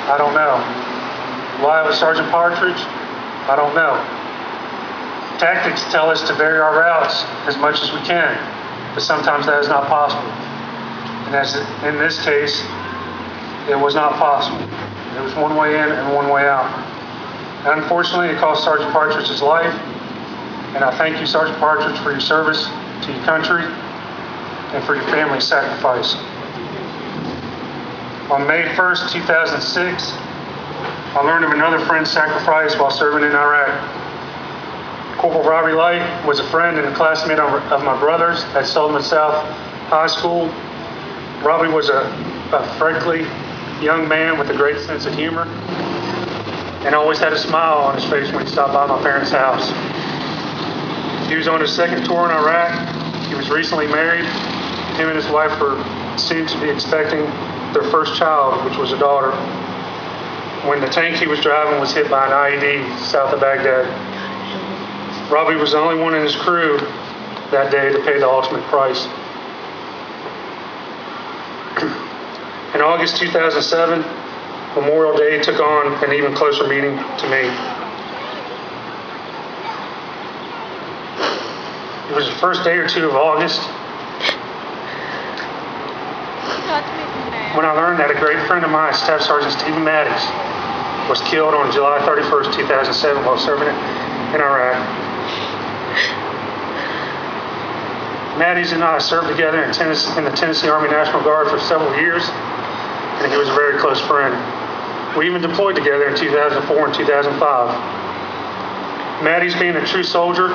I don't know. Why it was Sergeant Partridge? I don't know. Tactics tell us to vary our routes as much as we can, but sometimes that is not possible. And as in this case, it was not possible. There was one way in and one way out. And unfortunately, it cost Sergeant Partridge his life. And I thank you, Sergeant Partridge, for your service to your country and for your family's sacrifice. On May 1st, 2006, I learned of another friend's sacrifice while serving in Iraq. Corporal Robbie Light was a friend and a classmate of my brother's at Sullivan South High School. Robbie was a frankly young man with a great sense of humor and always had a smile on his face when he stopped by my parents' house. He was on his second tour in Iraq. He was recently married. Him and his wife were soon to be expecting their first child, which was a daughter, when the tank he was driving was hit by an IED south of Baghdad. Robbie was the only one in his crew that day to pay the ultimate price. In August 2007, Memorial Day took on an even closer meaning to me. It was the first day or two of August when I learned that a great friend of mine, Staff Sergeant Stephen Mattis, was killed on July 31st, 2007 while serving in Iraq. Mattis and I served together in the Tennessee Army National Guard for several years, and he was a very close friend. We even deployed together in 2004 and 2005. Mattis, being a true soldier,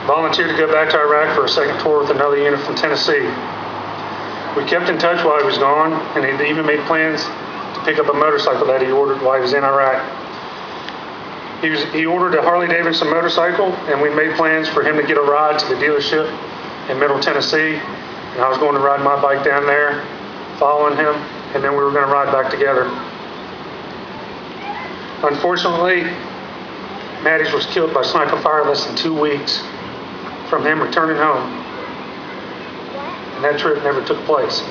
volunteered to go back to Iraq for a second tour with another unit from Tennessee. We kept in touch while he was gone, and he even made plans to pick up a motorcycle that he ordered while he was in Iraq. He ordered a Harley-Davidson motorcycle, and we made plans for him to get a ride to the dealership in Middle Tennessee, and I was going to ride my bike down there, following him, and then we were going to ride back together. Unfortunately, Mattis was killed by sniper fire less than 2 weeks from him returning home, and that trip never took place.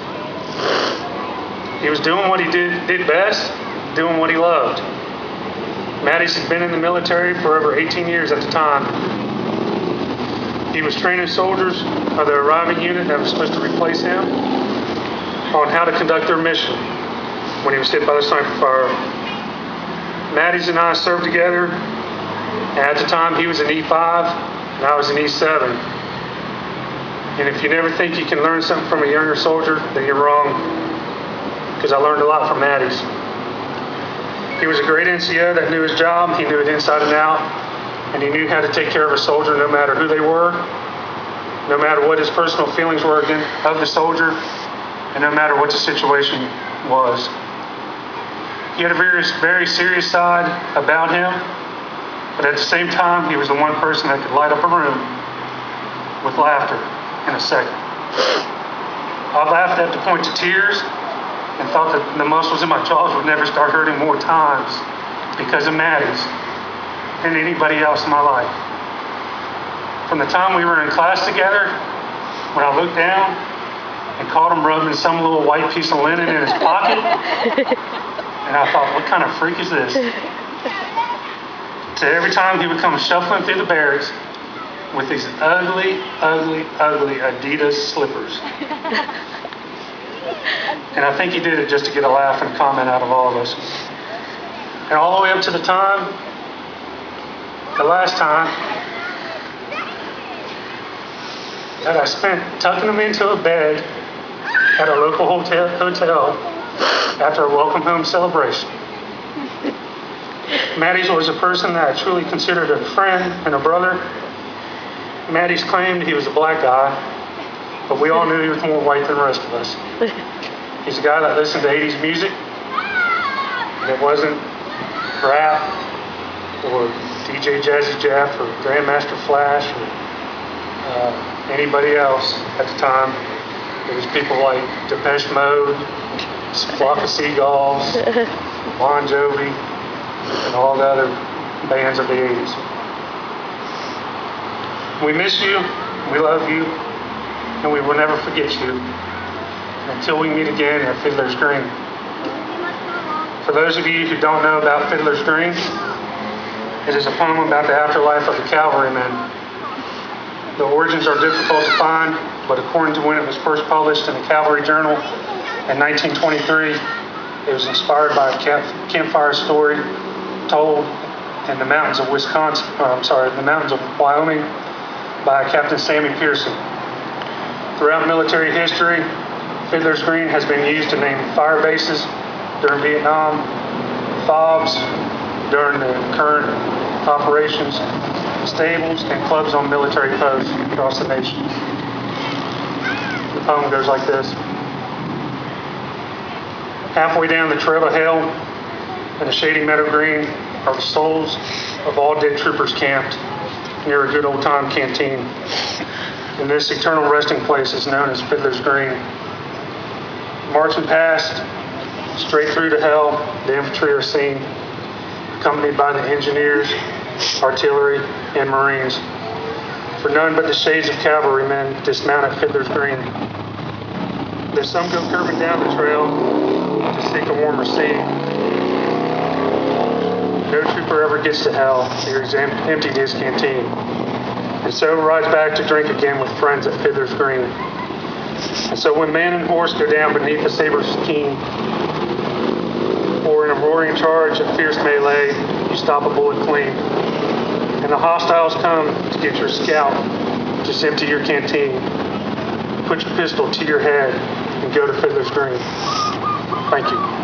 He was doing what he did best, doing what he loved. Mattis had been in the military for over 18 years at the time. He was training soldiers of the arriving unit that was supposed to replace him on how to conduct their mission when he was hit by the sniper fire. Mattis and I served together, and at the time he was an E5 and I was an E7. And if you never think you can learn something from a younger soldier, then you're wrong, because I learned a lot from Mattis. He was a great NCO that knew his job, he knew it inside and out, and he knew how to take care of a soldier no matter who they were, no matter what his personal feelings were of the soldier, and no matter what the situation was. He had a very, very serious side about him, but at the same time, he was the one person that could light up a room with laughter in a second. I laughed at the point to tears and thought that the muscles in my jaws would never start hurting more times because of Mattis than anybody else in my life. From the time we were in class together, when I looked down and caught him rubbing some little white piece of linen in his pocket, and I thought, what kind of freak is this? So every time he would come shuffling through the barracks with these ugly, ugly, ugly Adidas slippers. And I think he did it just to get a laugh and comment out of all of us. And all the way up to the last time, that I spent tucking him into a bed at a local hotel after a welcome home celebration. Mattis was a person that I truly considered a friend and a brother. Mattis claimed he was a black guy, but we all knew he was more white than the rest of us. He's a guy that listened to 80s music. It wasn't rap or DJ Jazzy Jeff or Grandmaster Flash or anybody else at the time. It was people like Depeche Mode, Flock of Seagulls, Bon Jovi, and all the other bands of the 80s. We miss you, we love you, and we will never forget you until we meet again at Fiddler's Green. For those of you who don't know about Fiddler's Green, it is a poem about the afterlife of the cavalrymen. The origins are difficult to find, but according to when it was first published in the Cavalry Journal in 1923, it was inspired by a campfire story told in the mountains of the mountains of Wyoming by Captain Sammy Pearson. Throughout military history, Fiddler's Green has been used to name fire bases during Vietnam, FOBs during the current operations, stables, and clubs on military posts across the nation. The poem goes like this. Halfway down the trail of hell, in a shady meadow green, are the souls of all dead troopers camped near a good old time canteen. And this eternal resting place is known as Fiddler's Green. Marching past, straight through to hell, the infantry are seen, accompanied by the engineers, artillery, and Marines. For none but the shades of cavalrymen dismount at Fiddler's Green. Though some go curving down the trail to seek a warmer seat, no trooper ever gets to hell. He's emptied his canteen, and so rides back to drink again with friends at Fiddler's Green. And so when man and horse go down beneath the saber's keen, or in a roaring charge of fierce melee, you stop a bullet clean. And the hostiles come to get your scalp, just empty your canteen, put your pistol to your head, and go to Fiddler's Green. Thank you.